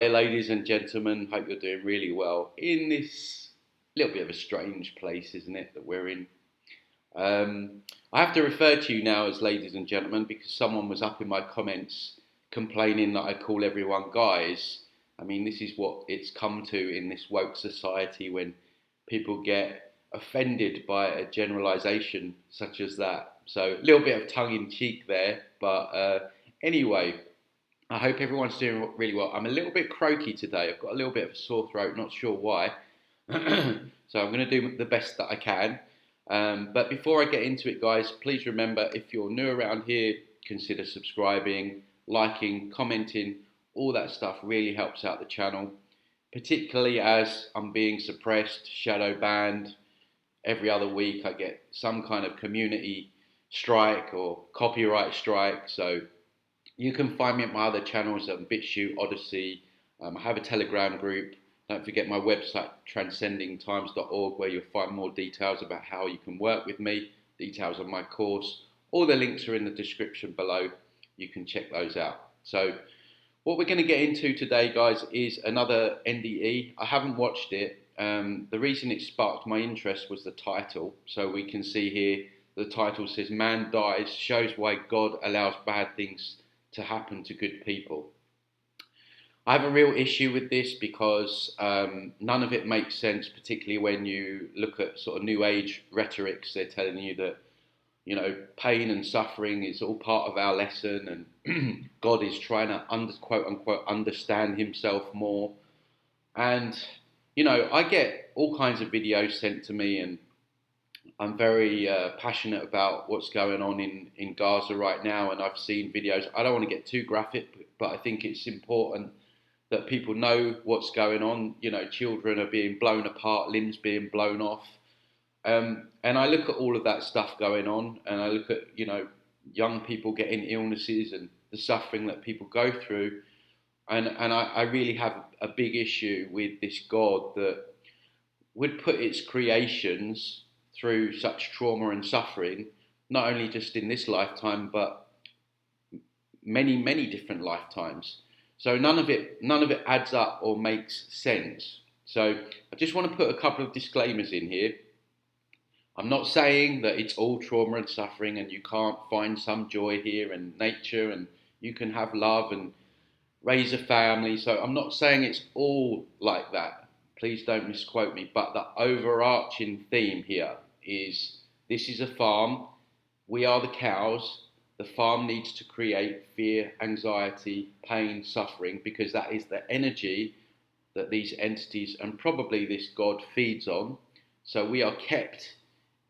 Hey, ladies and gentlemen, hope you're doing really well in this little bit of a strange place, isn't it, that we're in? I have to refer to you now as ladies and gentlemen because someone was up in my comments complaining that I call everyone guys. I mean, this is what it's come to in this woke society when people get offended by a generalization such as that. So, a little bit of tongue in cheek there, but anyway. I hope everyone's doing really well. I'm a little bit croaky today. I've got a little bit of a sore throat, not sure why. So I'm going to do the best that I can. But before I get into it, guys, please remember if you're new around here, consider subscribing, liking, commenting. All that stuff really helps out the channel, particularly as I'm being suppressed, shadow banned. Every other week I get some kind of community strike or copyright strike. So you can find me at my other channels at Bitchute, Odysee. I have a Telegram group. Don't forget my website, transcendingtimes.org, where you'll find more details about how you can work with me, details on my course. All the links are in the description below. You can check those out. So what we're going to get into today, guys, is another NDE. I haven't watched it. The reason it sparked my interest was the title. So we can see here, the title says, "Man Dies, Shows Why God Allows Bad Things to Happen to Good People." I have a real issue with this because none of it makes sense, particularly when you look at sort of new age rhetorics. They're telling you that, you know, pain and suffering is all part of our lesson and God is trying to quote unquote understand himself more. And, you know, I get all kinds of videos sent to me, and I'm very passionate about what's going on in Gaza right now, and I've seen videos. I don't want to get too graphic, but I think it's important that people know what's going on. You know, children are being blown apart, limbs being blown off. And I look at all of that stuff going on, and I look at, you know, young people getting illnesses and the suffering that people go through. And I really have a big issue with this God that would put its creations through such trauma and suffering, not only just in this lifetime, but many, many different lifetimes. So none of it adds up or makes sense. So I just want to put a couple of disclaimers in here. I'm not saying that it's all trauma and suffering and you can't find some joy here and nature and you can have love and raise a family. So I'm not saying it's all like that. Please don't misquote me. But the overarching theme here is this is a farm. We are the cows. The farm needs to create fear, anxiety, pain, suffering, because that is the energy that these entities and probably this God feeds on. So we are kept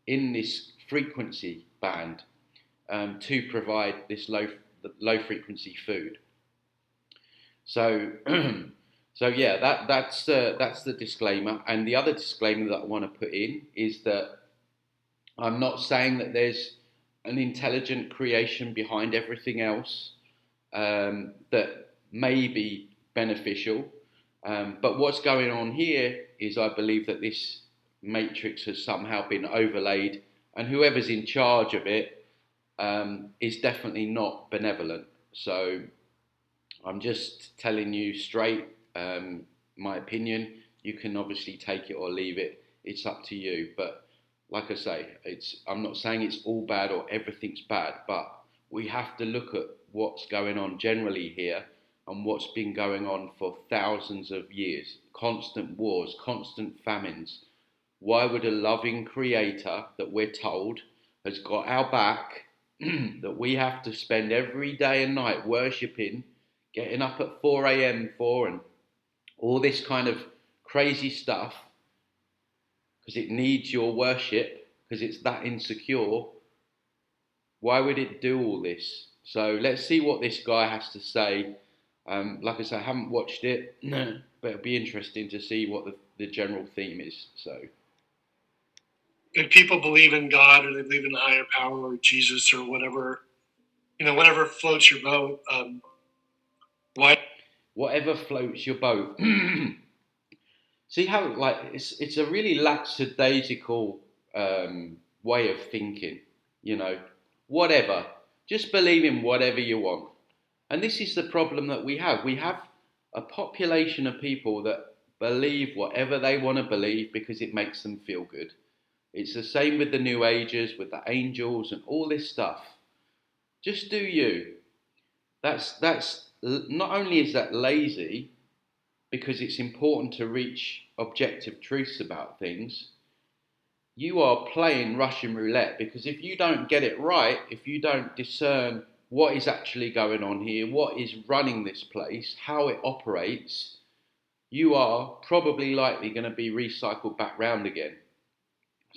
in this frequency band to provide this low frequency food. So, so yeah, that's the disclaimer. And the other disclaimer that I want to put in is that I'm not saying that there's an intelligent creation behind everything else that may be beneficial. But what's going on here is I believe that this matrix has somehow been overlaid, and whoever's in charge of it is definitely not benevolent. So I'm just telling you straight my opinion. You can obviously take it or leave it. It's up to you. But like I say, I'm not saying it's all bad or everything's bad, but we have to look at what's going on generally here and what's been going on for thousands of years. Constant wars, constant famines. Why would a loving creator that we're told has got our back, that we have to spend every day and night worshipping, getting up at 4 a.m. for, and all this kind of crazy stuff, because it needs your worship, because it's that insecure? Why would it do all this? So let's see what this guy has to say. Like I said, I haven't watched it, but it'll be interesting to see what the general theme is. So, if people believe in God or they believe in a higher power or Jesus or whatever, whatever floats your boat, why? Whatever floats your boat. See how, like, it's a really lackadaisical way of thinking. You know, whatever. Just believe in whatever you want. And this is the problem that we have. We have a population of people that believe whatever they want to believe because it makes them feel good. It's the same with the New Agers, with the angels and all this stuff. Just do you. That's not only is that lazy because it's important to reach objective truths about things. You are playing Russian roulette because if you don't get it right, if you don't discern what is actually going on here, what is running this place, how it operates, you are probably likely going to be recycled back round again.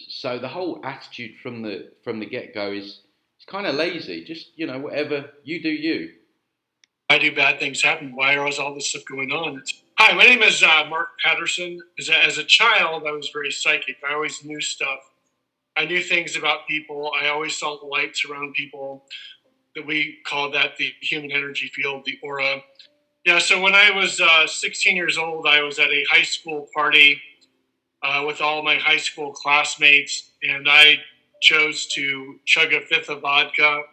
So the whole attitude from the get go is it's kind of lazy. Just whatever you do, you. Why do bad things happen? Why is all this stuff going on? Hi, my name is Mark Patterson. As a child, I was very psychic. I always knew stuff. I knew things about people. I always saw the lights around people. That we call that the human energy field, the aura. Yeah, so when I was 16 years old, I was at a high school party with all my high school classmates, and I chose to chug a fifth of vodka,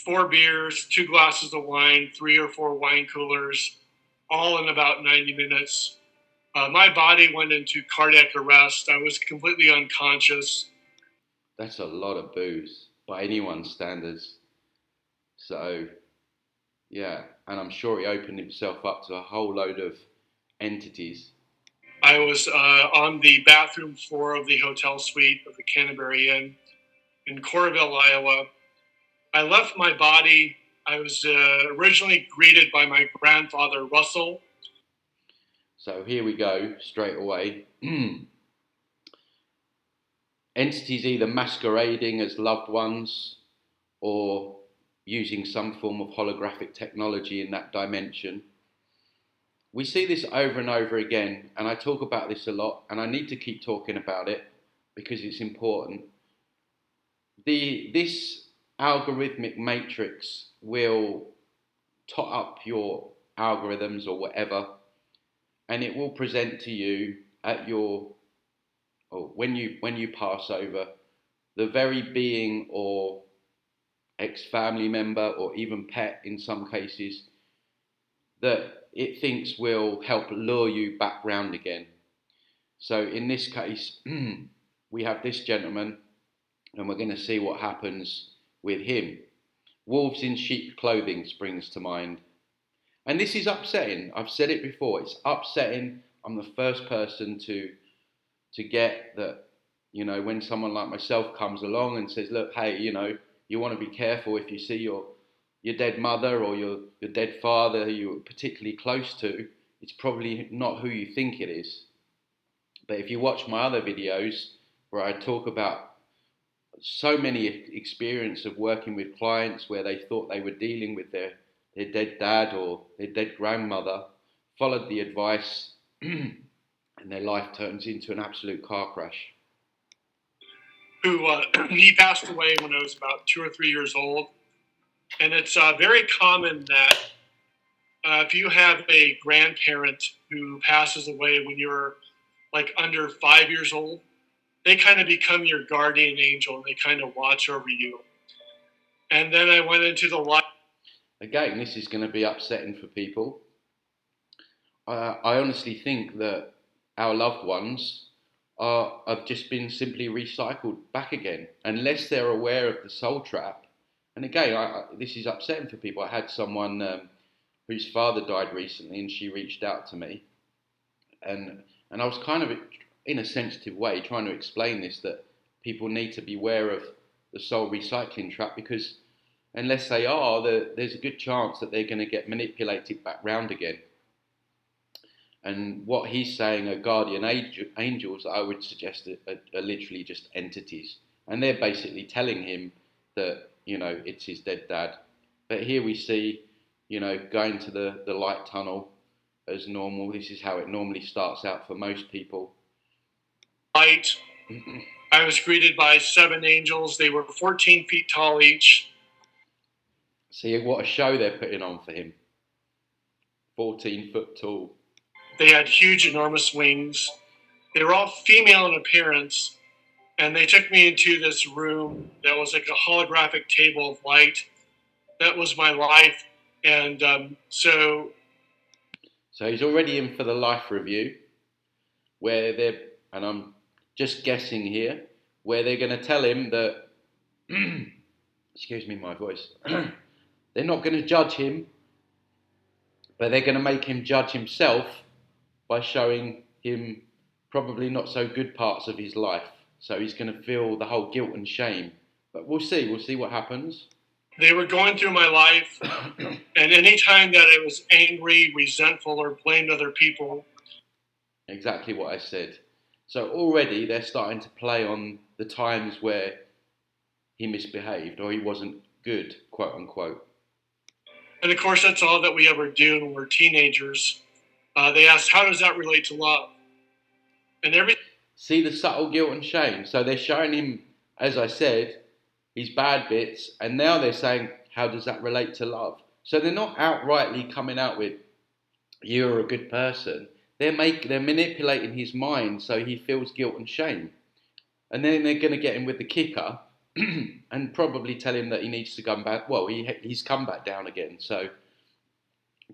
4 beers, 2 glasses of wine, 3 or 4 wine coolers, all in about 90 minutes. My body went into cardiac arrest. I was completely unconscious. That's a lot of booze by anyone's standards. So, yeah, and I'm sure he opened himself up to a whole load of entities. I was on the bathroom floor of the hotel suite of the Canterbury Inn in Coralville, Iowa. I left my body. I was originally greeted by my grandfather, Russell. So here we go, straight away. Entities either masquerading as loved ones or using some form of holographic technology in that dimension. We see this over and over again, and I talk about this a lot, and I need to keep talking about it because it's important. This algorithmic matrix will tot up your algorithms or whatever, and it will present to you at your or when you pass over the very being or ex-family member or even pet in some cases that it thinks will help lure you back round again. So in this case, we have this gentleman, and we're going to see what happens with him. Wolves in sheep clothing springs to mind. And this is upsetting. I've said it before. It's upsetting. I'm the first person to get that, when someone like myself comes along and says, look, hey, you want to be careful if you see your dead mother or your dead father you're particularly close to, it's probably not who you think it is. But if you watch my other videos where I talk about so many experience of working with clients where they thought they were dealing with their dead dad or their dead grandmother, followed the advice, and their life turns into an absolute car crash. He passed away when I was about 2 or 3 years old. And it's very common that if you have a grandparent who passes away when you're like under 5 years old, they kind of become your guardian angel and they kind of watch over you. And then I went into the life. Again, this is going to be upsetting for people. I honestly think that our loved ones have just been simply recycled back again, unless they're aware of the soul trap. And again, this is upsetting for people. I had someone whose father died recently, and she reached out to me, and I was kind of, in a sensitive way, trying to explain this, that people need to be aware of the soul recycling trap, because unless they are, there's a good chance that they're going to get manipulated back round again. And what he's saying are guardian angels, I would suggest are literally just entities. And they're basically telling him that, it's his dead dad. But here we see, going to the light tunnel as normal. This is how it normally starts out for most people. Light. I was greeted by 7 angels. They were 14 feet tall each. See what a show they're putting on for him. 14 foot tall. They had huge, enormous wings. They were all female in appearance. And they took me into this room that was like a holographic table of light. That was my life. And so... So he's already in for the life review, where they're, and I'm just guessing here, where they're going to tell him that, excuse me, my voice, they're not going to judge him, but they're going to make him judge himself by showing him probably not so good parts of his life. So he's going to feel the whole guilt and shame. But we'll see what happens. They were going through my life, and any time that I was angry, resentful, or blamed other people. Exactly what I said. So already they're starting to play on the times where he misbehaved or he wasn't good, quote unquote. And of course, that's all that we ever do when we're teenagers. They ask, how does that relate to love? And see the subtle guilt and shame. So they're showing him, as I said, his bad bits, and now they're saying, how does that relate to love? So they're not outrightly coming out with, you're a good person. They're manipulating his mind so he feels guilt and shame. And then they're going to get him with the kicker and probably tell him that he needs to come back. Well, he's come back down again. So,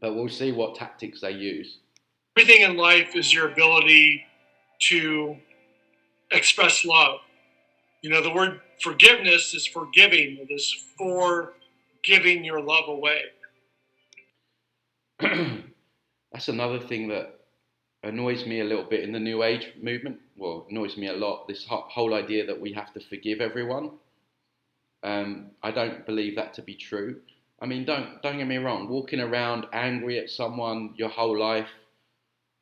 but we'll see what tactics they use. Everything in life is your ability to express love. You know, the word forgiveness is forgiving. It is for giving your love away. That's another thing that annoys me a little bit in the New Age movement. Well, annoys me a lot. This whole idea that we have to forgive everyone. I don't believe that to be true. I mean, don't get me wrong. Walking around angry at someone your whole life,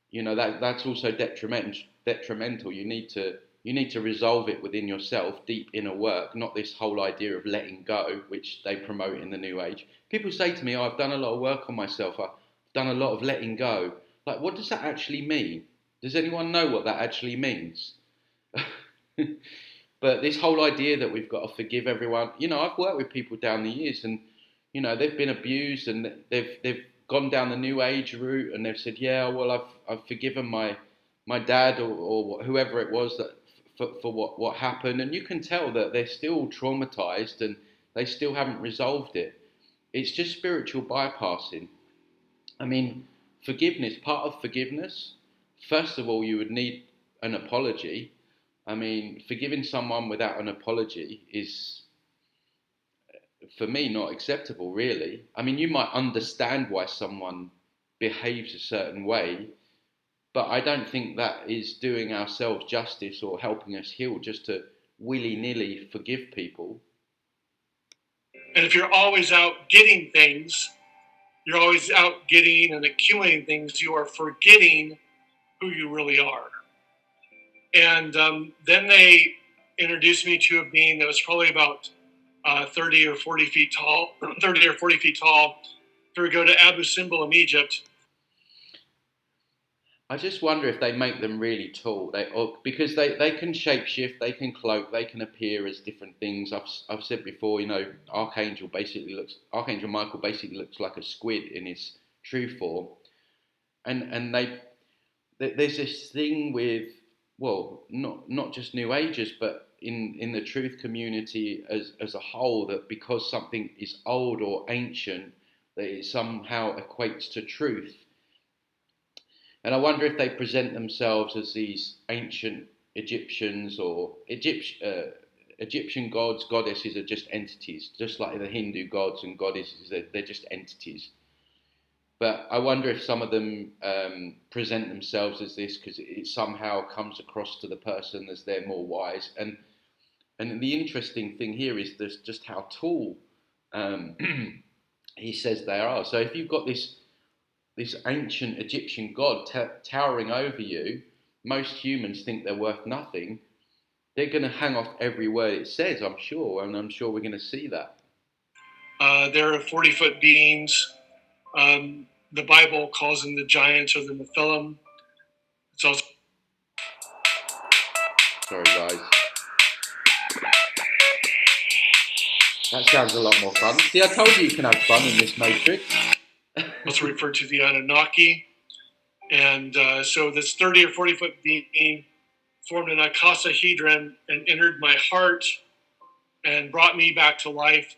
you know, that's also detrimental. You need to resolve it within yourself, deep inner work, not this whole idea of letting go, which they promote in the New Age. People say to me, oh, I've done a lot of work on myself. I've done a lot of letting go. Like, what does that actually mean? Does anyone know what that actually means? But this whole idea that we've got to forgive everyone, you know, I've worked with people down the years and, you know, they've been abused and they've gone down the New Age route and they've said, yeah, well, I've forgiven my dad or whoever it was that for what happened. And you can tell that they're still traumatized and they still haven't resolved it. It's just spiritual bypassing. I mean, forgiveness, part of forgiveness, first of all, you would need an apology. I mean, forgiving someone without an apology is, for me, not acceptable, really. I mean, you might understand why someone behaves a certain way, but I don't think that is doing ourselves justice or helping us heal just to willy-nilly forgive people. And if you're always out getting things, you're always out getting and accumulating things, you are forgetting who you really are. And then they introduced me to a being that was probably about 30 or 40 feet tall. 30 or 40 feet tall. If we go to Abu Simbel in Egypt. I just wonder if they make them really tall. Because they can shapeshift, they can cloak, they can appear as different things. I've said before, you know, Archangel Michael basically looks like a squid in his true form, and there's this thing with, well, not just New Agers, but in the truth community as a whole, that because something is old or ancient, that it somehow equates to truth. And I wonder if they present themselves as these ancient Egyptians or Egyptian gods, goddesses are just entities, just like the Hindu gods and goddesses, they're just entities. But I wonder if some of them present themselves as this because it somehow comes across to the person as they're more wise. And the interesting thing here is just how tall he says they are. So if you've got this ancient Egyptian god towering over you, most humans think they're worth nothing. They're going to hang off every word it says, I'm sure, and I'm sure we're going to see that. There are 40-foot beings. The Bible calls them the giants or the Nephilim. It's also... Sorry, guys. That sounds a lot more fun. See, I told you can have fun in this Matrix. also referred to the Anunnaki. And so this 30 or 40-foot being formed an icosahedron and entered my heart and brought me back to life.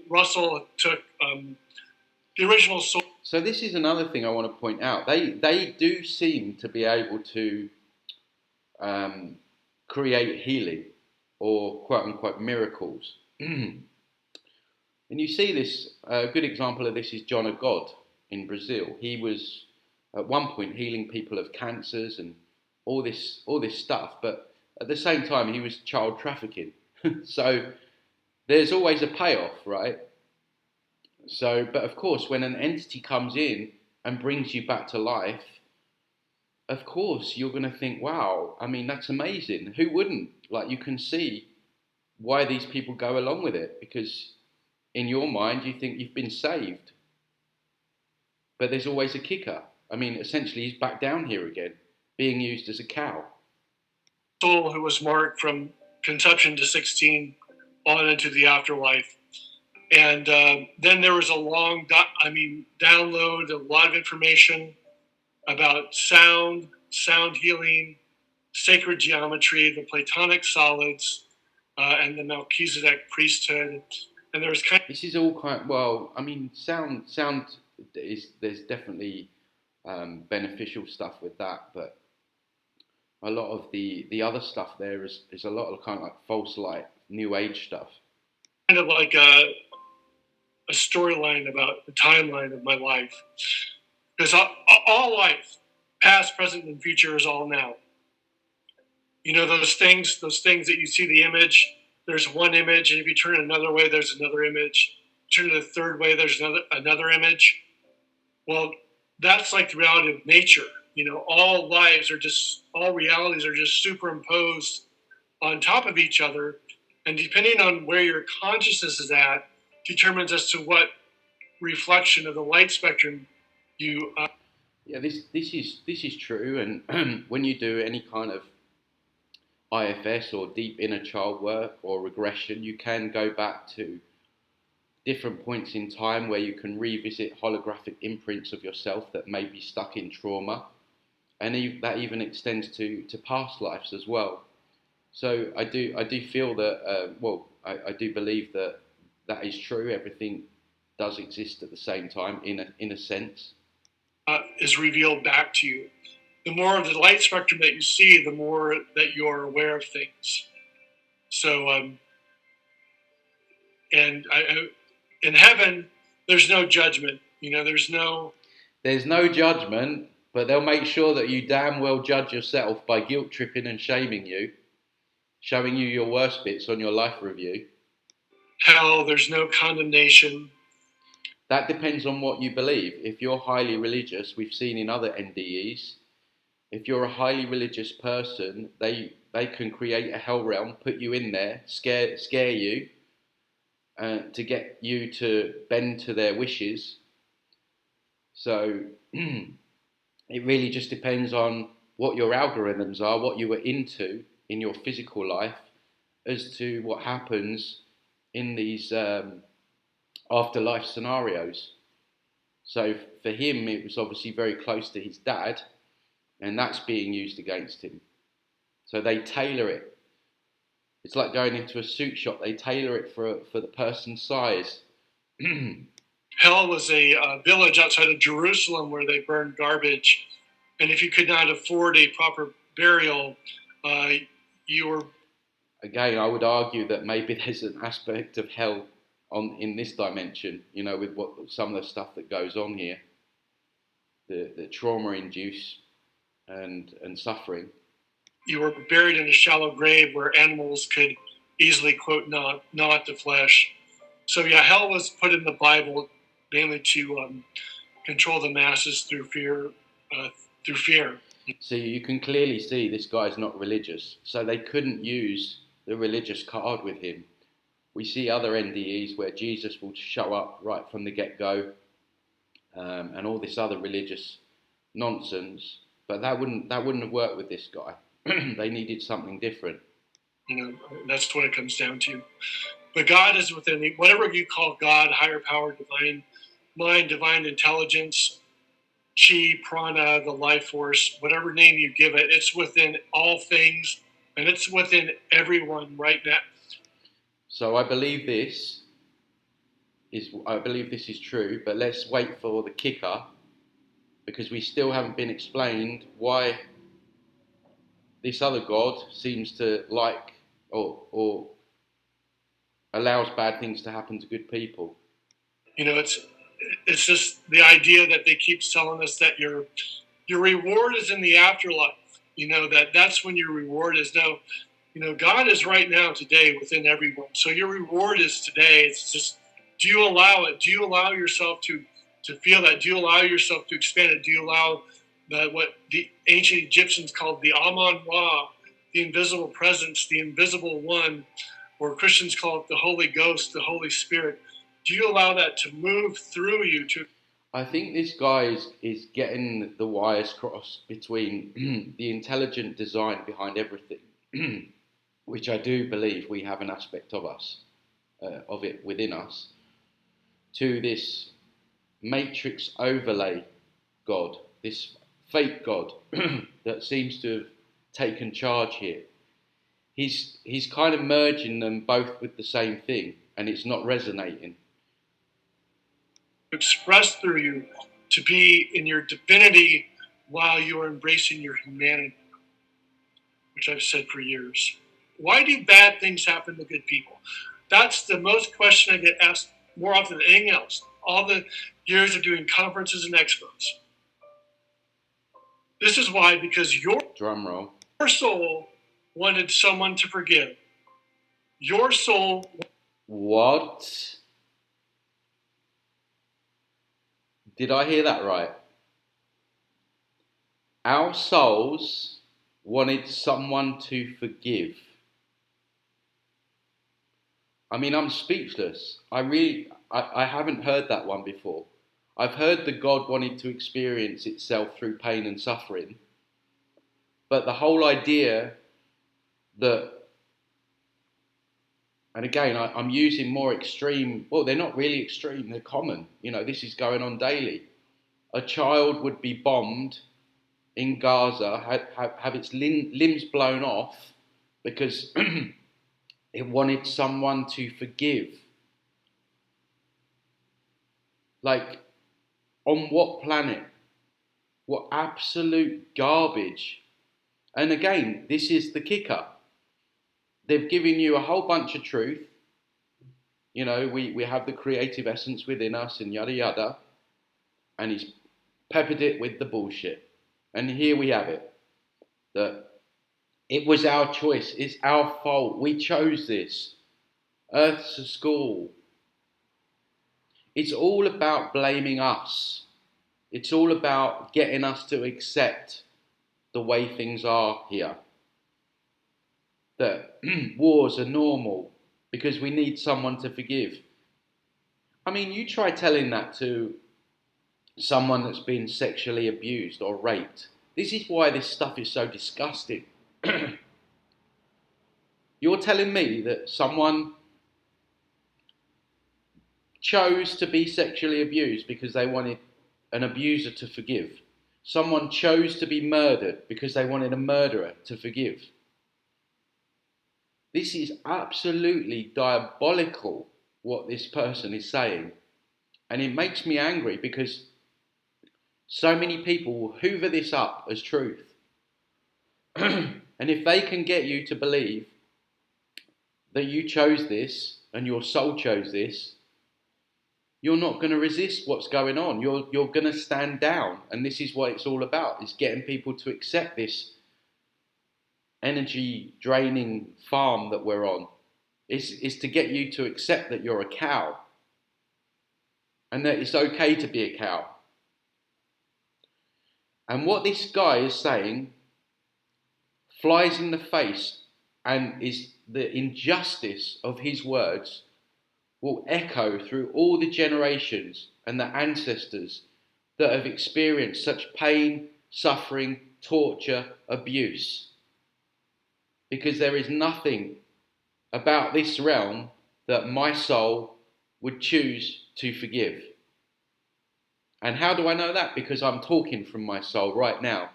Russell took the original soul. So this is another thing I want to point out. They do seem to be able to create healing or quote unquote miracles. And you see this, a good example of this is John of God in Brazil. He was at one point healing people of cancers and all this stuff, but at the same time he was child trafficking. So there's always a payoff, right? So, but of course, when an entity comes in and brings you back to life, of course you're going to think, wow, I mean, that's amazing. Who wouldn't? Like, you can see why these people go along with it because in your mind you think you've been saved. But there's always a kicker. I mean, essentially, he's back down here again, being used as a cow. Soul who was marked from conception to 16 on into the afterlife. And then there was a long, download, a lot of information about sound healing, sacred geometry, the Platonic solids, and the Melchizedek priesthood. And there was kind of... This is all well, I mean, sound is, there's definitely beneficial stuff with that, but a lot of the other stuff there is a lot of kind of like false light, new age stuff. Kind of like a storyline about the timeline of my life. Because all life, past, present, and future, is all now. You know, those things that you see the image, there's one image, and if you turn it another way, there's another image. Turn it a third way, there's another image. Well, that's like the reality of nature. You know, all realities are just superimposed on top of each other. And depending on where your consciousness is at, determines as to what reflection of the light spectrum you... Yeah, this is true. And when you do any kind of IFS or deep inner child work or regression, you can go back to different points in time where you can revisit holographic imprints of yourself that may be stuck in trauma, and that even extends to past lives as well. So I do feel that I do believe that is true. Everything does exist at the same time in a sense. Is revealed back to you. The more of the light spectrum that you see, the more that you're aware of things. So, in heaven, there's no judgment. You know, there's no judgment, but they'll make sure that you damn well judge yourself by guilt tripping and shaming you, showing you your worst bits on your life review. Hell, there's no condemnation. That depends on what you believe. If you're highly religious, we've seen in other NDEs, if you're a highly religious person, they can create a hell realm, put you in there, scare you, to get you to bend to their wishes. So it really just depends on what your algorithms are, what you were into in your physical life, as to what happens in these afterlife scenarios. So for him, it was obviously very close to his dad, and that's being used against him. So they tailor it. It's like going into a suit shop. They tailor it for the person's size. Hell was a village outside of Jerusalem where they burned garbage, and if you could not afford a proper burial, you were... Again, I would argue that maybe there's an aspect of hell in this dimension, you know, with some of the stuff that goes on here, the trauma induced and suffering. You were buried in a shallow grave where animals could easily, quote, gnaw at the flesh. So yeah, hell was put in the Bible mainly to control the masses through fear. So you can clearly see this guy's not religious, so they couldn't use the religious card with him. We see other NDEs where Jesus will show up right from the get-go, and all this other religious nonsense, but that wouldn't have worked with this guy. They needed something different. You know, that's what it comes down to. But God is within whatever you call God, higher power, divine mind, divine intelligence, chi, prana, the life force, whatever name you give it, it's within all things, and it's within everyone right now. So I believe this I believe this is true, but let's wait for the kicker, because we still haven't been explained why this other God seems to like or allows bad things to happen to good people. You know, it's just the idea that they keep telling us that your reward is in the afterlife. You know, that's when your reward is. No, you know, God is right now, today, within everyone. So your reward is today. It's just, do you allow it? Do you allow yourself to feel that? Do you allow yourself to expand it? Do you allow what the ancient Egyptians called the Amun Ra, the invisible presence, the invisible one, or Christians call it the Holy Ghost, the Holy Spirit? Do you allow that to move through you to? I think this guy is getting the wires crossed between the intelligent design behind everything, which I do believe we have an aspect of us, of it within us, to this matrix overlay God, this fake God that seems to have taken charge here. He's kind of merging them both with the same thing, and it's not resonating. Express through you, to be in your divinity while you are embracing your humanity, which I've said for years. Why do bad things happen to good people? That's the most question I get asked more often than anything else. All the years of doing conferences and expos. This is why, because your Drum roll. Your soul wanted someone to forgive. Your soul. What? Did I hear that right? Our souls wanted someone to forgive. I mean, I'm speechless. I haven't heard that one before. I've heard that God wanted to experience itself through pain and suffering. But the whole idea that, and again, I'm using more extreme, well, they're not really extreme, they're common. You know, this is going on daily. A child would be bombed in Gaza, have its limbs blown off because it wanted someone to forgive. Like, on what planet? What absolute garbage. And again, this is the kicker. They've given you a whole bunch of truth. You know, we have the creative essence within us and yada yada. And he's peppered it with the bullshit. And here we have it. That it was our choice. It's our fault. We chose this. Earth's a school. It's all about blaming us. It's all about getting us to accept the way things are here. That wars are normal because we need someone to forgive. I mean, you try telling that to someone that's been sexually abused or raped. This is why this stuff is so disgusting. You're telling me that someone chose to be sexually abused because they wanted an abuser to forgive. Someone chose to be murdered because they wanted a murderer to forgive. This is absolutely diabolical, what this person is saying. And it makes me angry because so many people will hoover this up as truth. And if they can get you to believe that you chose this and your soul chose this, you're not going to resist what's going on. You're going to stand down. And this is what it's all about, is getting people to accept this energy draining farm that we're on. It's to get you to accept that you're a cow and that it's okay to be a cow. And what this guy is saying flies in the face, and is the injustice of his words will echo through all the generations and the ancestors that have experienced such pain, suffering, torture, abuse. Because there is nothing about this realm that my soul would choose to forgive. And how do I know that? Because I'm talking from my soul right now.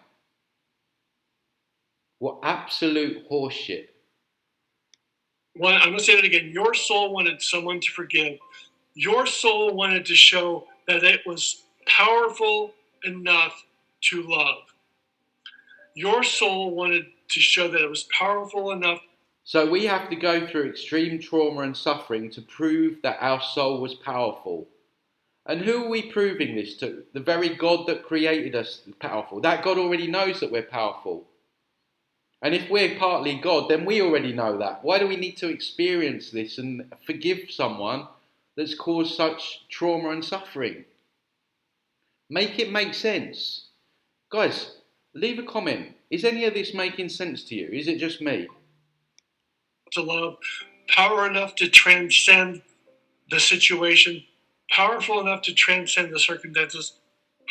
What absolute horseshit. I'm going to say that again. Your soul wanted someone to forgive. Your soul wanted to show that it was powerful enough to love. Your soul wanted to show that it was powerful enough. So we have to go through extreme trauma and suffering to prove that our soul was powerful. And who are we proving this to? The very God that created us is powerful. That God already knows that we're powerful. And if we're partly God, then we already know that. Why do we need to experience this and forgive someone that's caused such trauma and suffering? Make it make sense. Guys, leave a comment. Is any of this making sense to you? Is it just me? To love, power enough to transcend the situation, powerful enough to transcend the circumstances,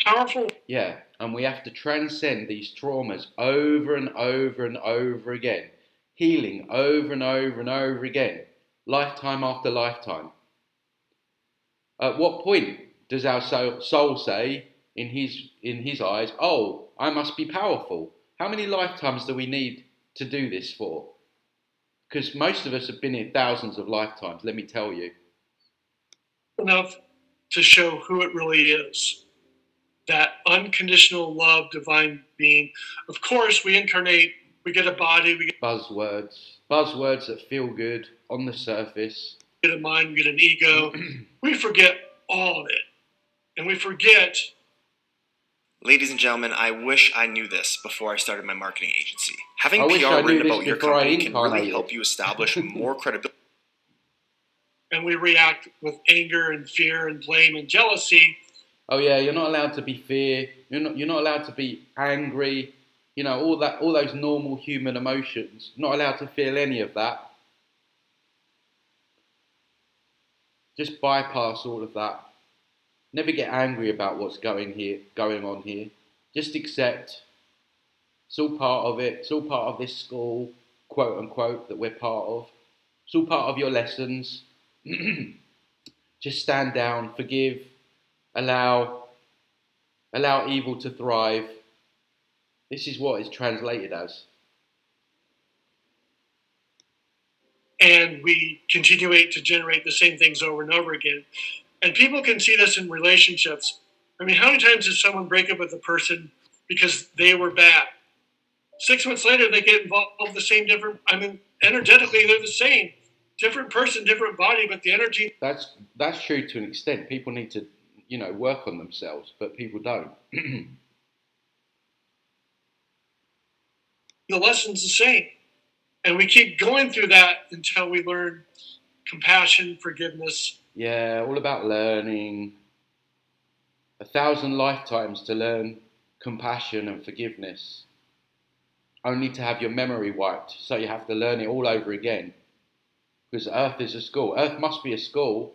powerful. Yeah, and we have to transcend these traumas over and over and over again, healing over and over and over again, lifetime after lifetime. At what point does our soul say, in his eyes, oh, I must be powerful? How many lifetimes do we need to do this for? Because most of us have been here thousands of lifetimes, let me tell you. Enough to show who it really is. That unconditional love, divine being. Of course, we incarnate, we get a body, we get buzzwords that feel good on the surface. We get a mind, we get an ego. We forget all of it. And we forget. Ladies and gentlemen, I wish I knew this before I started my marketing agency. Having PR written about your company can really help you establish more credibility. And we react with anger and fear and blame and jealousy. Oh yeah, you're not allowed to be fear. You're not allowed to be angry. You know, all those normal human emotions. Not allowed to feel any of that. Just bypass all of that. Never get angry about what's going on here. Just accept. It's all part of it. It's all part of this school, quote unquote, that we're part of. It's all part of your lessons. Just stand down, forgive, allow evil to thrive. This is what it's translated as. And we continue to generate the same things over and over again. And people can see this in relationships. I mean, how many times does someone break up with a person because they were bad? 6 months later, they get involved with the same energetically, they're the same. Different person, different body, but the energy. That's true to an extent. People need to, work on themselves, but people don't. The lesson's the same. And we keep going through that until we learn compassion, forgiveness. Yeah, all about learning. 1,000 lifetimes to learn compassion and forgiveness. Only to have your memory wiped, so you have to learn it all over again. Because Earth is a school. Earth must be a school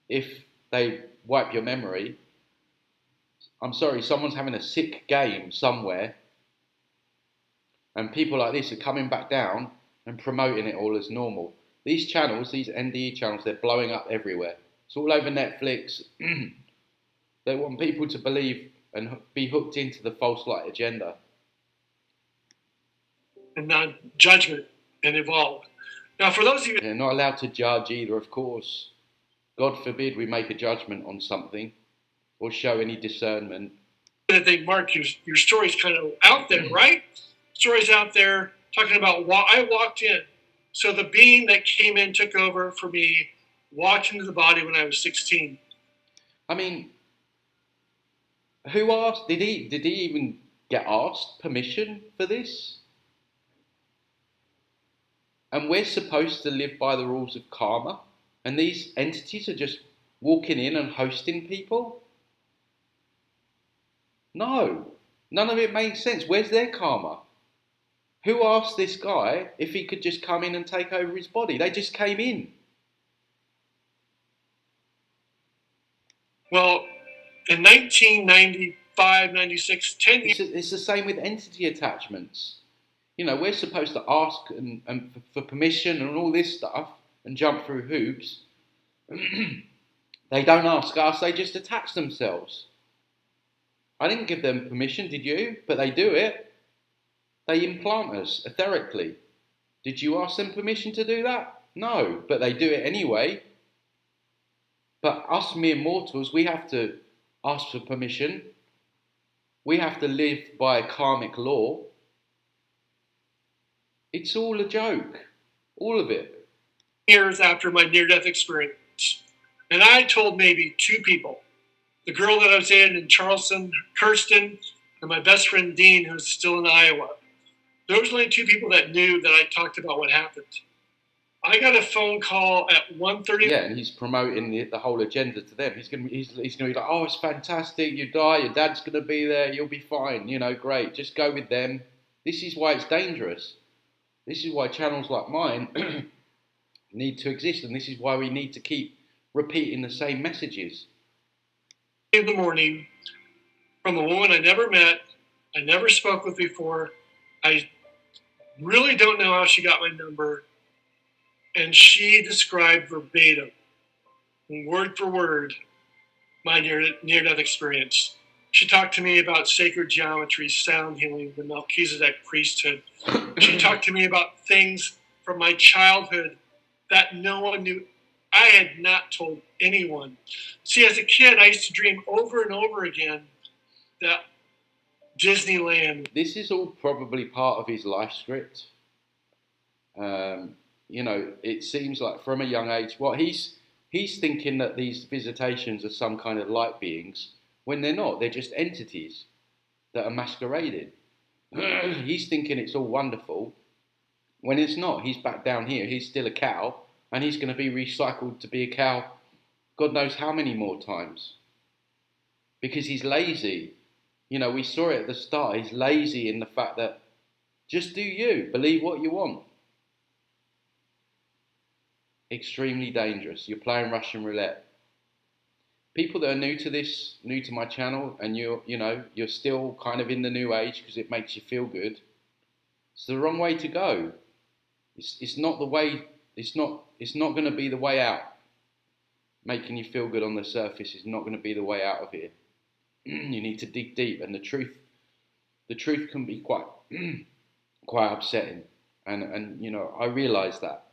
if they wipe your memory. I'm sorry, someone's having a sick game somewhere. And people like this are coming back down and promoting it all as normal. These channels, these NDE channels, they're blowing up everywhere. It's all over Netflix. They want people to believe and be hooked into the false light agenda. And non-judgment and evolve. Now, for those of you... They're not allowed to judge either, of course. God forbid we make a judgment on something or show any discernment. I think, Mark, your story's kind of out there, right? Stories out there talking about why I walked in. So the being that came in took over for me, walked into the body when I was 16. I mean, who asked? Did he even get asked permission for this? And we're supposed to live by the rules of karma, and these entities are just walking in and hosting people? No, none of it makes sense. Where's their karma? Who asked this guy if he could just come in and take over his body? They just came in. Well, in 1995, 96, 10 years... It's the same with entity attachments. We're supposed to ask and for permission and all this stuff and jump through hoops. They don't ask us, they just attach themselves. I didn't give them permission, did you? But they do it. They implant us etherically. Did you ask them permission to do that? No, but they do it anyway. But us mere mortals, we have to ask for permission. We have to live by a karmic law. It's all a joke. All of it. Years after my near-death experience. And I told maybe 2 people. The girl that I was dating in Charleston, Kirsten, and my best friend Dean, who's still in Iowa. Those were only 2 people that knew that I talked about what happened. I got a phone call at 1:30. Yeah, and he's promoting the whole agenda to them. He's gonna be like, oh, it's fantastic. You die, your dad's gonna be there. You'll be fine. You know, great. Just go with them. This is why it's dangerous. This is why channels like mine need to exist, and this is why we need to keep repeating the same messages. In the morning, from a woman I never met, I never spoke with before. I really don't know how she got my number. And she described verbatim, word for word, my near-death experience. She talked to me about sacred geometry, sound healing, the Melchizedek priesthood. She talked to me about things from my childhood that no one knew. I had not told anyone. See, as a kid, I used to dream over and over again that Disneyland. This is all probably part of his life script. You know, it seems like from a young age, he's thinking that these visitations are some kind of light beings when they're not. They're just entities that are masquerading. He's thinking it's all wonderful when it's not. He's back down here. He's still a cow, and he's going to be recycled to be a cow God knows how many more times because he's lazy. You know, we saw it at the start. He's lazy in the fact that just do you. Believe what you want. Extremely dangerous. You're playing Russian roulette. People that are new to this, new to my channel, and you're still kind of in the new age because it makes you feel good. It's the wrong way to go. It's not the way. It's not going to be the way out. Making you feel good on the surface is not going to be the way out of here. You need to dig deep, and the truth can be quite quite upsetting, and you know I realise that.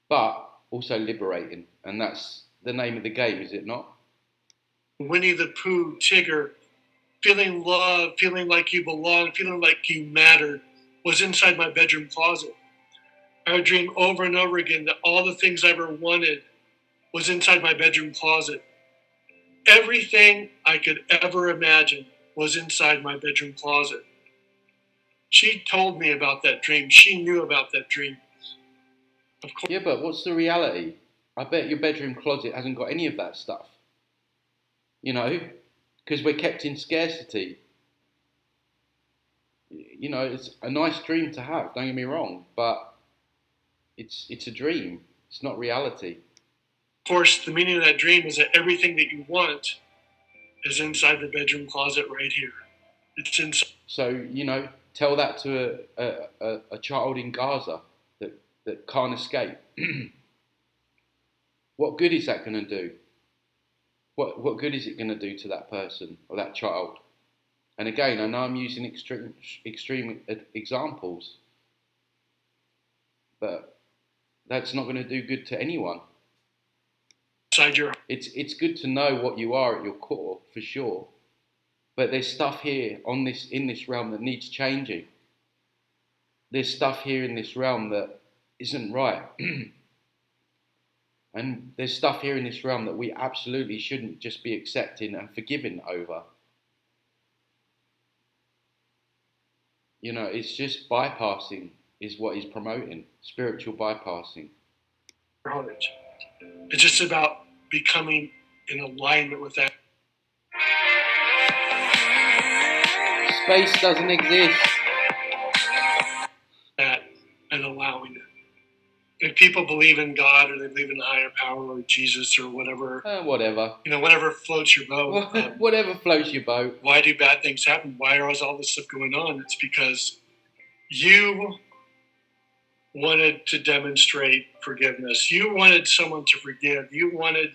But also liberating, and that's the name of the game, is it not? Winnie the Pooh, Tigger, feeling love, feeling like you belong, feeling like you mattered, was inside my bedroom closet. I would dream over and over again that all the things I ever wanted was inside my bedroom closet. Everything I could ever imagine was inside my bedroom closet. She told me about that dream. She knew about that dream. Of course. Yeah, but what's the reality? I bet your bedroom closet hasn't got any of that stuff. You know, because we're kept in scarcity. You know, it's a nice dream to have, don't get me wrong, but it's a dream. It's not reality. Of course, the meaning of that dream is that everything that you want is inside the bedroom closet right here. It's inside. So, you know, tell that to a child in Gaza that can't escape. What good is that going to do? What good is it going to do to that person or that child? And again, I know I'm using extreme examples, but that's not going to do good to anyone. It's good to know what you are at your core, for sure. But there's stuff here in this realm that needs changing. There's stuff here in this realm that isn't right. And there's stuff here in this realm that we absolutely shouldn't just be accepting and forgiving over. You know, it's just bypassing is what he's promoting. Spiritual bypassing. It's just about becoming in alignment with that. Space doesn't exist. That and allowing it. If people believe in God or they believe in a higher power or Jesus or whatever. Whatever. You know, whatever floats your boat. Whatever floats your boat. Why do bad things happen? Why is all this stuff going on? It's because you wanted to demonstrate forgiveness. You wanted someone to forgive. You wanted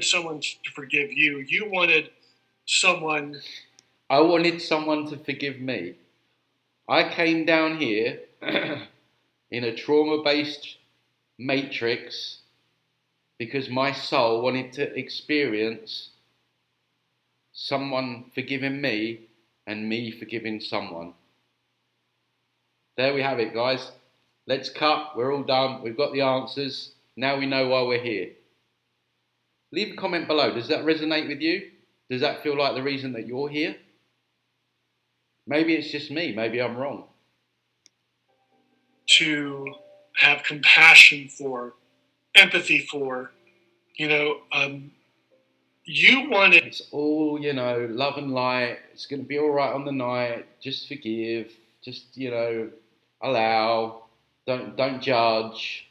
someone to forgive you. You wanted someone. I wanted someone to forgive me. I came down here in a trauma-based matrix because my soul wanted to experience someone forgiving me and me forgiving someone. There we have it, guys. Let's cut. We're all done. We've got the answers. Now we know why we're here. Leave a comment below. Does that resonate with you? Does that feel like the reason that you're here? Maybe it's just me. Maybe I'm wrong. To have compassion for, empathy for, you wanted. It's all, love and light. It's going to be all right on the night. Just forgive. Just, allow. Don't judge.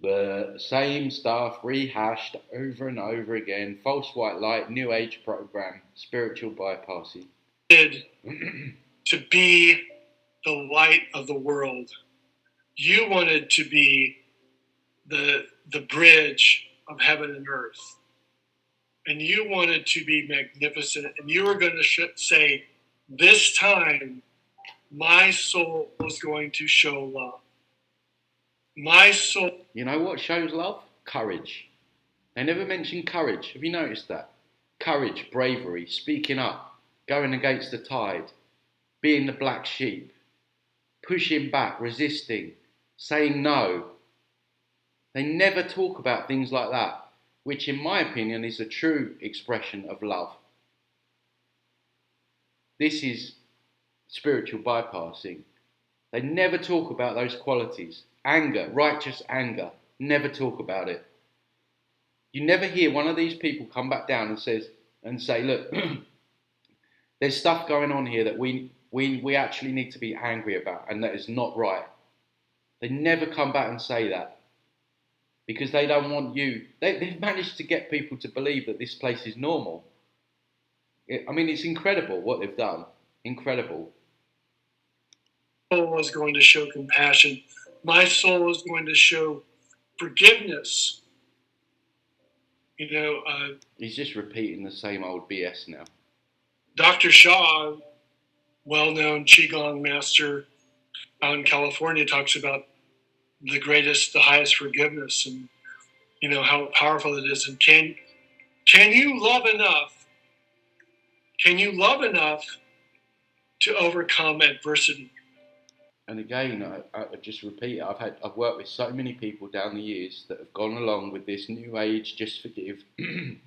The same stuff rehashed over and over again. False white light, new age program, spiritual bypassing. To be the light of the world. You wanted to be the bridge of heaven and earth. And you wanted to be magnificent. And you were going to say, this time, my soul is going to show love. My soul. You know what shows love? Courage. They never mention courage. Have you noticed that? Courage, bravery, speaking up, going against the tide, being the black sheep, pushing back, resisting, saying no. They never talk about things like that, which in my opinion is a true expression of love. This is spiritual bypassing. They never talk about those qualities. Anger, righteous anger, never talk about it. You never hear one of these people come back down and say, look, there's stuff going on here that we actually need to be angry about, and that is not right. They never come back and say that because they don't want you. They've managed to get people to believe that this place is normal. It's incredible what they've done. Incredible. My soul is going to show compassion. My soul is going to show forgiveness. He's just repeating the same old BS now. Dr. Shaw, well-known Qigong master out in California, talks about the highest forgiveness, and how powerful it is. And can you love enough? Can you love enough to overcome adversity? And again, I just repeat it. I've worked with so many people down the years that have gone along with this new age, just forgive, and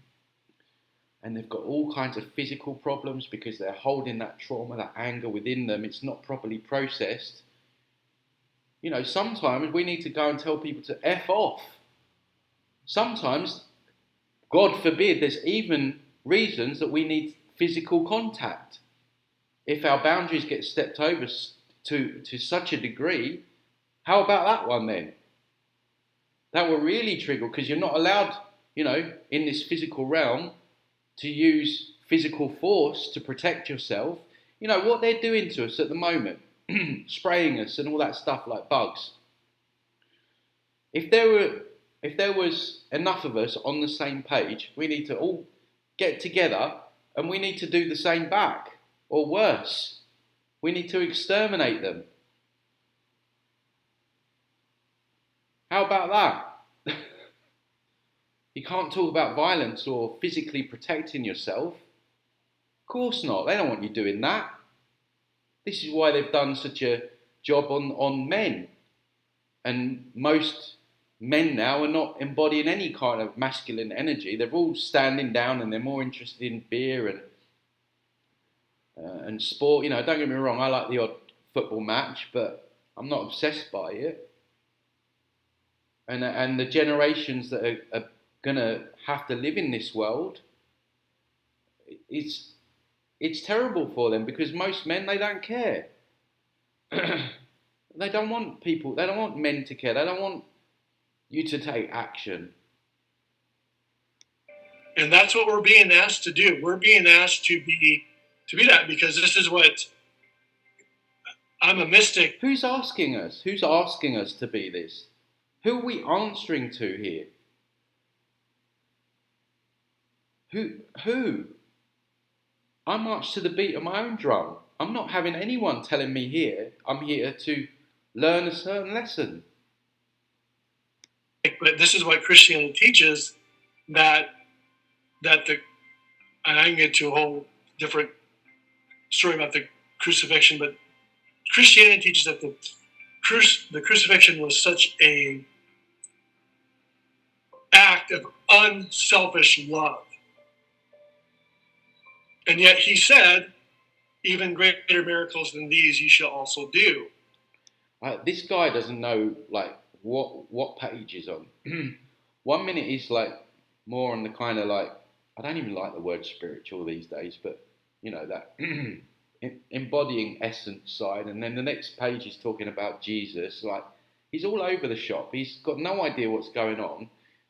they've got all kinds of physical problems because they're holding that trauma, that anger within them. It's not properly processed. Sometimes we need to go and tell people to F off. Sometimes, God forbid, there's even reasons that we need physical contact. If our boundaries get stepped over to such a degree, how about that one then? That will really trigger, because you're not allowed, in this physical realm, to use physical force to protect yourself. What they're doing to us at the moment, spraying us and all that stuff like bugs. If there was enough of us on the same page, we need to all get together and we need to do the same back, or worse. We need to exterminate them. How about that? You can't talk about violence or physically protecting yourself. Of course not. They don't want you doing that. This is why they've done such a job on men. And most men now are not embodying any kind of masculine energy. They're all standing down and they're more interested in beer and sport. Don't get me wrong, I like the odd football match, but I'm not obsessed by it. And the generations that are going to have to live in this world, it's terrible for them, because most men, they don't care. They don't want men to care. They don't want you to take action. And that's what we're being asked to do. We're being asked to be that, because this is what I'm a mystic. Who's asking us? Who's asking us to be this? Who are we answering to here? Who? I march to the beat of my own drum. I'm not having anyone telling me here. I'm here to learn a certain lesson. but this is what Christianity teaches, that the, and I can get to a whole different story about the crucifixion, but Christianity teaches that the crucifixion was such a act of unselfish love. And yet he said, even greater miracles than these you shall also do. This guy doesn't know like what page he's on. 1 minute he's like more on the kind of like, I don't even like the word spiritual these days, but you know, that embodying essence side, and then the next page he's talking about Jesus. Like, he's all over the shop. He's got no idea what's going on,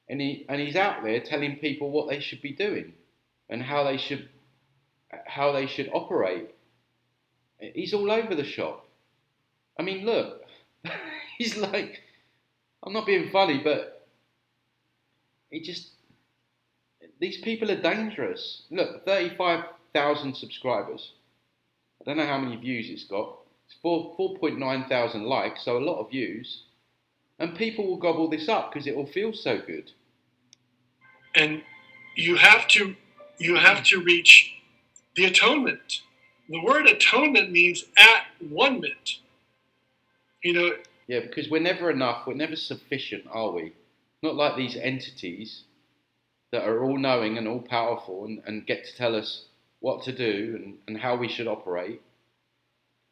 and he's out there telling people what they should be doing and how they should operate. He's all over the shop. I mean, look, he's like, I'm not being funny, but these people are dangerous. Look, 35,000 subscribers. I don't know how many views it's got. It's 4.9 thousand likes, so a lot of views. And people will gobble this up because it will feel so good. And you have to reach the atonement. The word atonement means at one ment. You know. Yeah, because we're never enough. We're never sufficient, are we? Not like these entities that are all knowing and all powerful and get to tell us what to do and how we should operate.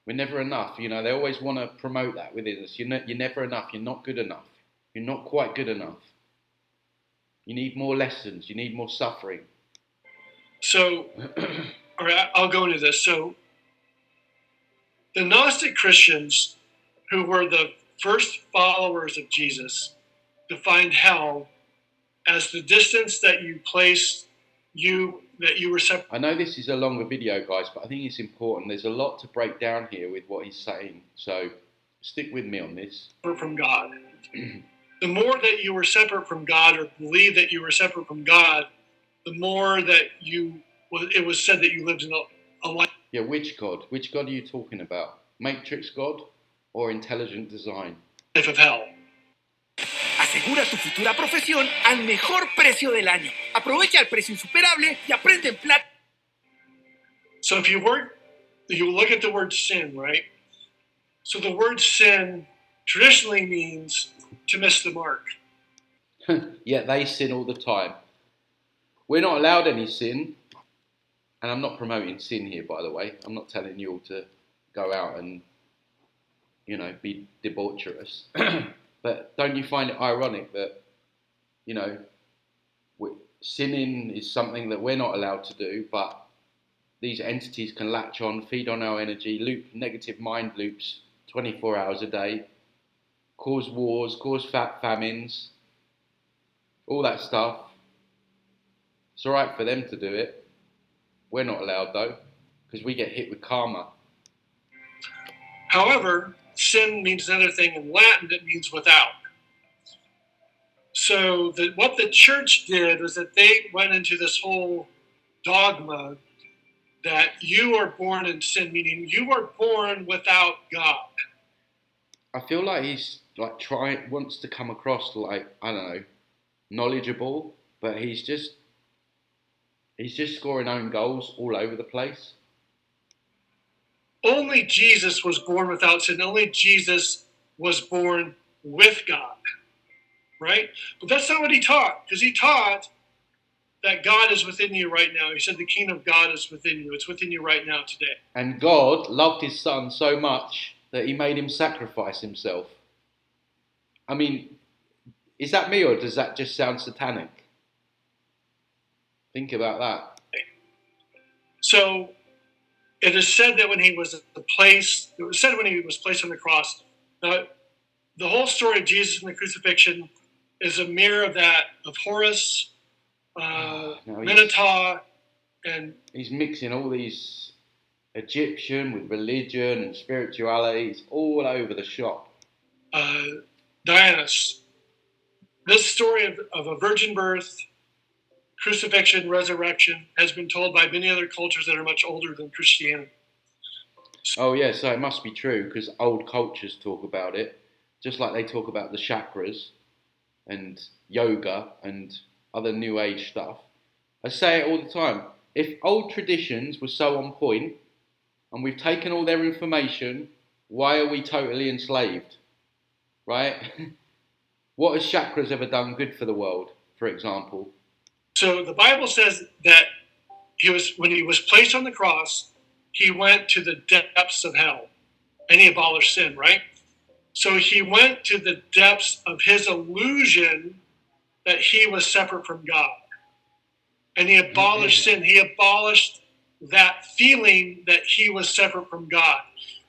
We're never enough. You know, they always want to promote that within us. You're never enough. You're not good enough. You're not quite good enough. You need more lessons. You need more suffering. So, all right, I'll go into this. So, the Gnostic Christians, who were the first followers of Jesus, defined hell as the distance that you placed that you were separate. I know this is a longer video, guys, but I think it's important. There's a lot to break down here with what he's saying, so stick with me on this. From God. The more that you were separate from God, or believed that you were separate from God, the more that it was said that you lived in a life. Yeah, which God? Which God are you talking about? Matrix God or intelligent design? Life of hell. Asegura tu futura profesión al mejor precio del año. Aprovecha el precio insuperable y aprende en plata. So if you look at the word sin, right? So the word sin traditionally means to miss the mark. Yeah, they sin all the time. We're not allowed any sin. And I'm not promoting sin here, by the way. I'm not telling you all to go out and, you know, be debaucherous. But don't you find it ironic that, you know, sinning is something that we're not allowed to do, but these entities can latch on, feed on our energy, loop negative mind loops 24 hours a day, cause wars, cause famines, all that stuff. It's all right for them to do it. We're not allowed, though, because we get hit with karma. However, sin means another thing in Latin that means without. So what the church did was that they went into this whole dogma that you are born in sin, meaning you are born without God. I feel like he's like wants to come across like, I don't know, knowledgeable, but he's just scoring own goals all over the place. Only Jesus was born without sin. Only Jesus was born with God, right? But that's not what he taught, because he taught that God is within you right now. He said the kingdom of God is within you. It's within you right now today. And God loved his son so much that he made him sacrifice himself. I mean, is that me or does that just sound satanic? Think about that. So it is said that when he was placed on the cross. Now, the whole story of Jesus and the crucifixion is a mirror of that, of Horus, Minotaur, and he's mixing all these Egyptian with religion and spirituality. It's all over the shop. Dionysus. This story of a virgin birth, crucifixion, resurrection has been told by many other cultures that are much older than Christianity. Oh yeah, so it must be true because old cultures talk about it, just like they talk about the chakras. and yoga and other new age stuff. I say it all the time. If old traditions were so on point and we've taken all their information, why are we totally enslaved? Right? What has chakras ever done good for the world, for example? So the Bible says that when he was placed on the cross, he went to the depths of hell and he abolished sin, right? So he went to the depths of his illusion that he was separate from God. And he abolished sin. He abolished that feeling that he was separate from God.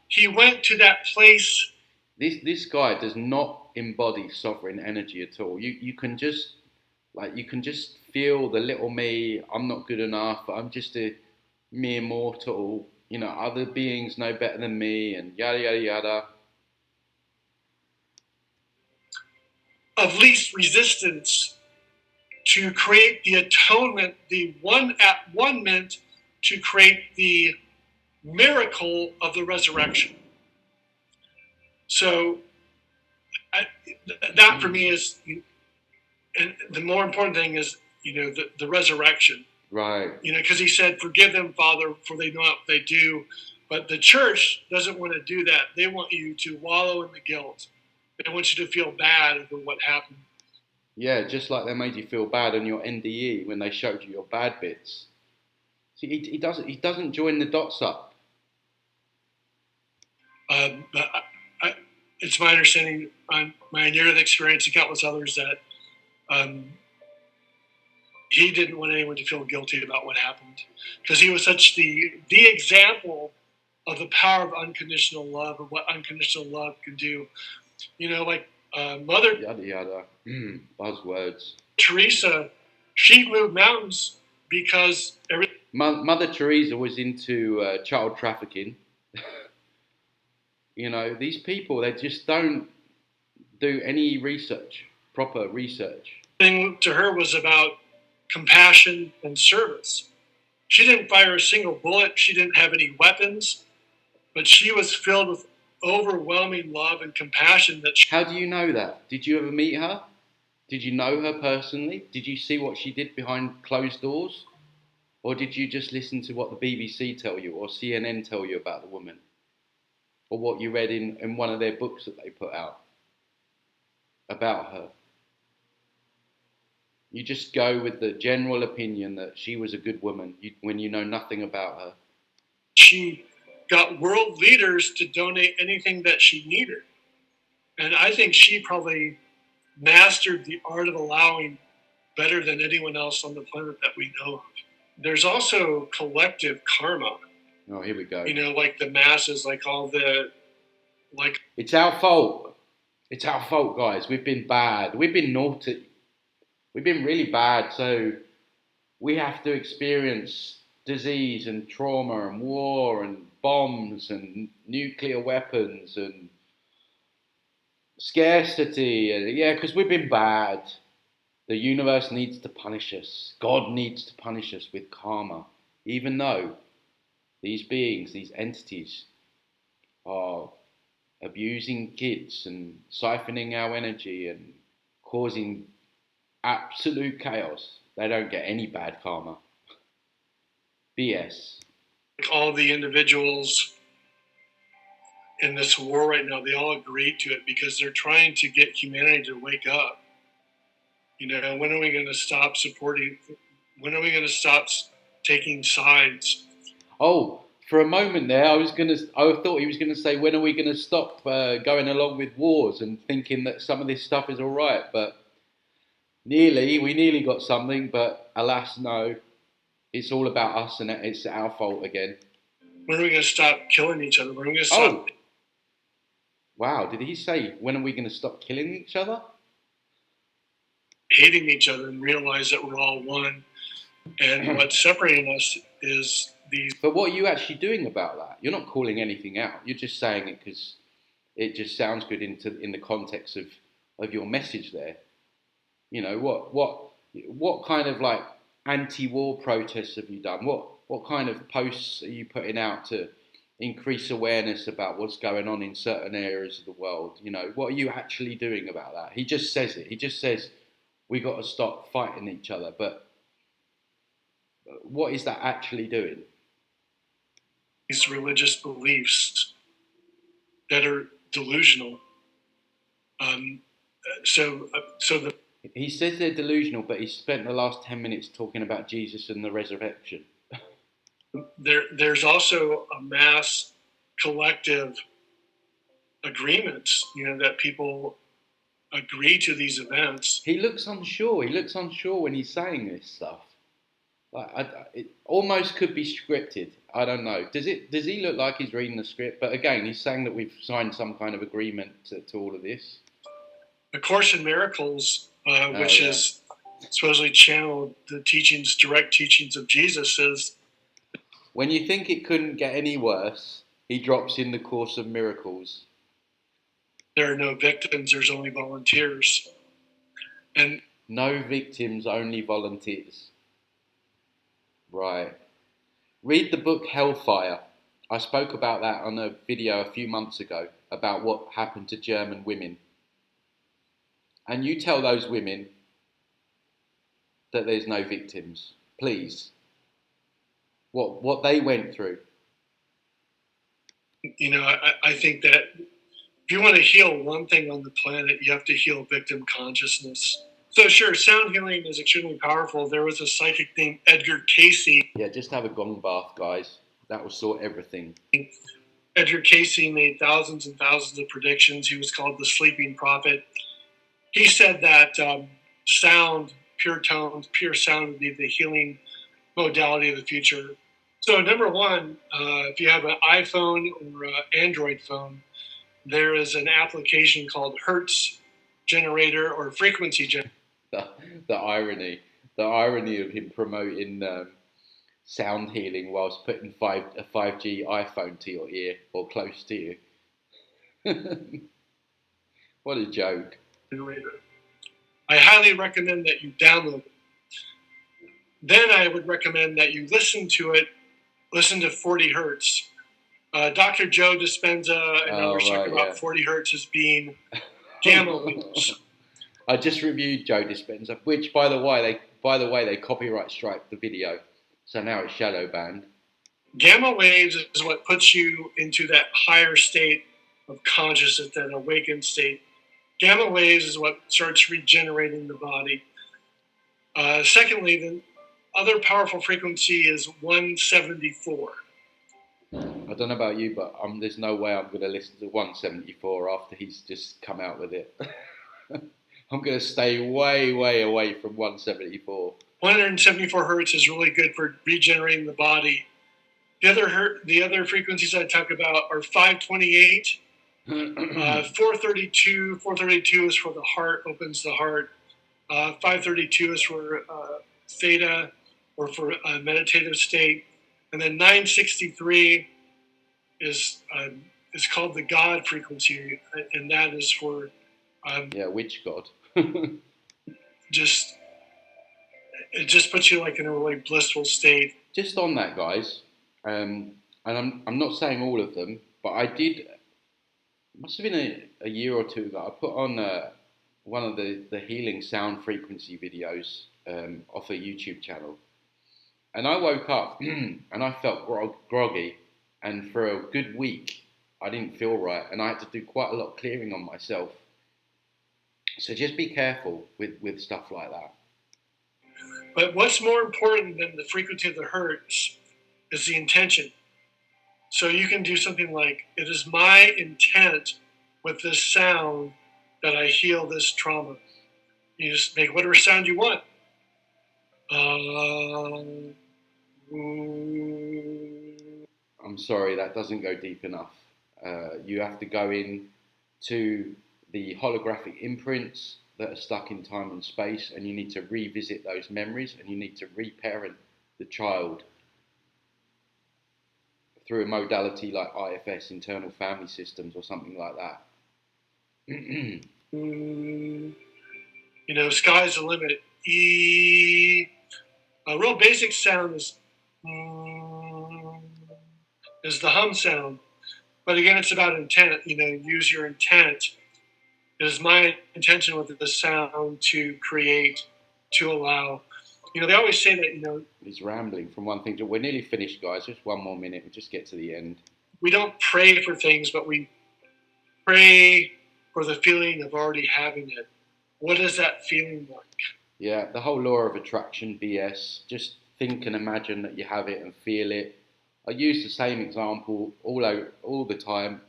He went to that place. This guy does not embody sovereign energy at all. You can just feel the little me. I'm not good enough. I'm just a mere mortal. You know, other beings know better than me, and yada yada yada. Of least resistance to create the atonement, the one meant to create the miracle of the resurrection. So that for me is, and the more important thing is, the resurrection. Right. Because he said, "Forgive them, Father, for they know what they do." But the church doesn't want to do that. They want you to wallow in the guilt. They want you to feel bad over what happened. Yeah, just like they made you feel bad on your NDE when they showed you your bad bits. See, he doesn't join the dots up. It's my understanding, on my near-death experience and countless others, that he didn't want anyone to feel guilty about what happened, because he was such the example of the power of unconditional love, and what unconditional love can do. Like Mother Yada yada. Buzzwords. Teresa, she moved mountains because Mother Teresa was into child trafficking. These people, they just don't do any proper research. Thing to her was about compassion and service. She didn't fire a single bullet. She didn't have any weapons, but she was filled with overwhelming love and compassion. How do you know that? Did you ever meet her? Did you know her personally? Did you see what she did behind closed doors? Or did you just listen to what the BBC tell you or CNN tell you about the woman? Or what you read in one of their books that they put out about her? You just go with the general opinion that she was a good woman when you know nothing about her. She got world leaders to donate anything that she needed. And I think she probably mastered the art of allowing better than anyone else on the planet that we know of. There's also collective karma. Oh, here we go. Like the masses, like all the, like... It's our fault. It's our fault, guys. We've been bad. We've been naughty. We've been really bad. So we have to experience disease and trauma and war and bombs and nuclear weapons and scarcity. Yeah, because we've been bad. The universe needs to punish us. God needs to punish us with karma. Even though these beings, these entities, are abusing kids and siphoning our energy and causing absolute chaos, they don't get any bad karma. BS. All the individuals in this war right now, they all agreed to it because they're trying to get humanity to wake up. When are we going to stop supporting? When are we going to stop taking sides? Oh, for a moment there, I thought he was gonna say, when are we gonna stop going along with wars and thinking that some of this stuff is all right? But we nearly got something, but alas, no. It's all about us, and it's our fault again. When are we going to stop killing each other? When are we going to stop? Oh, wow! Did he say when are we going to stop killing each other? Hating each other and realize that we're all one, and what's separating us is these. But what are you actually doing about that? You're not calling anything out. You're just saying it because it just sounds good in the context of your message there. What kind of like anti-war protests have you done? What kind of posts are you putting out to increase awareness about what's going on in certain areas of the world. What are you actually doing about that? He just says it. He just says we got to stop fighting each other. But what is that actually doing? These religious beliefs that are delusional. He says they're delusional, but he spent the last 10 minutes talking about Jesus and the resurrection. There's also a mass collective agreements, that people agree to these events. He looks unsure. He looks unsure when he's saying this stuff. It almost could be scripted. I don't know. Does he look like he's reading the script? But again, he's saying that we've signed some kind of agreement to all of this. A Course in Miracles, which is supposedly channeled the direct teachings of Jesus, says, when you think it couldn't get any worse, he drops in the Course of Miracles. There are no victims, there's only volunteers. And no victims, only volunteers. Right. Read the book Hellfire. I spoke about that on a video a few months ago about what happened to German women. And you tell those women that there's no victims, please. What they went through. I think that if you want to heal one thing on the planet, you have to heal victim consciousness. So sure, sound healing is extremely powerful. There was a psychic named Edgar Cayce. Yeah, just have a gong bath, guys. That will sort everything. Edgar Cayce made thousands and thousands of predictions. He was called the Sleeping Prophet. He said that sound, pure tones, pure sound would be the healing modality of the future. So number one, if you have an iPhone or an Android phone, there is an application called Hertz Generator or Frequency Generator. The irony of him promoting sound healing whilst putting a 5G iPhone to your ear or close to you. What a joke. I highly recommend that you download it. Then I would recommend that you listen to 40 hertz. Dr. Joe Dispenza and others talk about 40 hertz as being gamma waves. I just reviewed Joe Dispenza, which, by the way, they copyright strike the video, so now it's shadow banned. Gamma waves is what puts you into that higher state of consciousness, that awakened state. Gamma waves is what starts regenerating the body. Secondly, the other powerful frequency is 174. I don't know about you, but there's no way I'm going to listen to 174 after he's just come out with it. I'm going to stay way, way away from 174. 174 hertz is really good for regenerating the body. The other frequencies I talk about are 528, 432. 432 is for the heart, opens the heart. 532 is for theta, or for a meditative state. And then 963 is called the God frequency, and that is for which God? it just puts you like in a really blissful state. Just on that, guys, and I'm not saying all of them, but I did. Must have been a year or two ago. I put on one of the healing sound frequency videos off a YouTube channel, and I woke up and I felt groggy, and for a good week I didn't feel right, and I had to do quite a lot of clearing on myself. So just be careful with stuff like that. But what's more important than the frequency of the hertz is the intention. So you can do something like, it is my intent with this sound that I heal this trauma. You just make whatever sound you want. I'm sorry, that doesn't go deep enough. You have to go in to the holographic imprints that are stuck in time and space, and you need to revisit those memories, and you need to reparent the child through a modality like IFS, internal family systems, or something like that. Sky's the limit. A real basic sound is, is the hum sound. But again, it's about intent. Use your intent. It is my intention with the sound to create, to allow. They always say that, He's rambling from one thing to... We're nearly finished, guys. Just one more minute. We'll just get to the end. We don't pray for things, but we pray for the feeling of already having it. What is that feeling like? Yeah, the whole law of attraction BS. Just think and imagine that you have it and feel it. I use the same example all the time.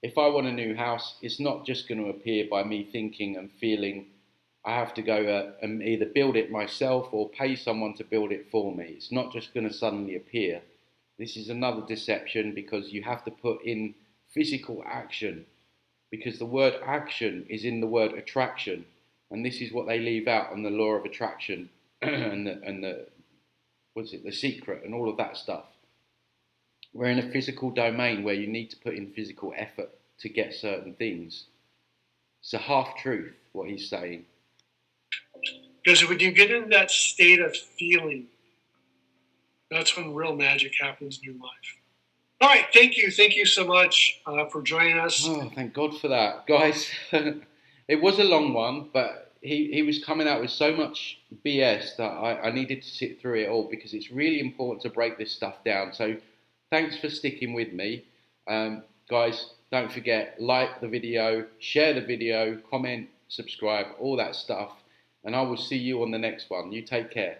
If I want a new house, it's not just going to appear by me thinking and feeling. I have to go and either build it myself or pay someone to build it for me. It's not just going to suddenly appear. This is another deception because you have to put in physical action, because the word action is in the word attraction, and this is what they leave out on the law of attraction and the secret and all of that stuff. We're in a physical domain where you need to put in physical effort to get certain things. It's a half truth what he's saying. Because when you get in that state of feeling, that's when real magic happens in your life. All right, thank you so much for joining us. Oh, thank God for that, guys. It was a long one, but he was coming out with so much BS that I needed to sit through it all, because it's really important to break this stuff down. So thanks for sticking with me. Guys, don't forget, like the video, share the video, comment, subscribe, all that stuff. And I will see you on the next one. You take care.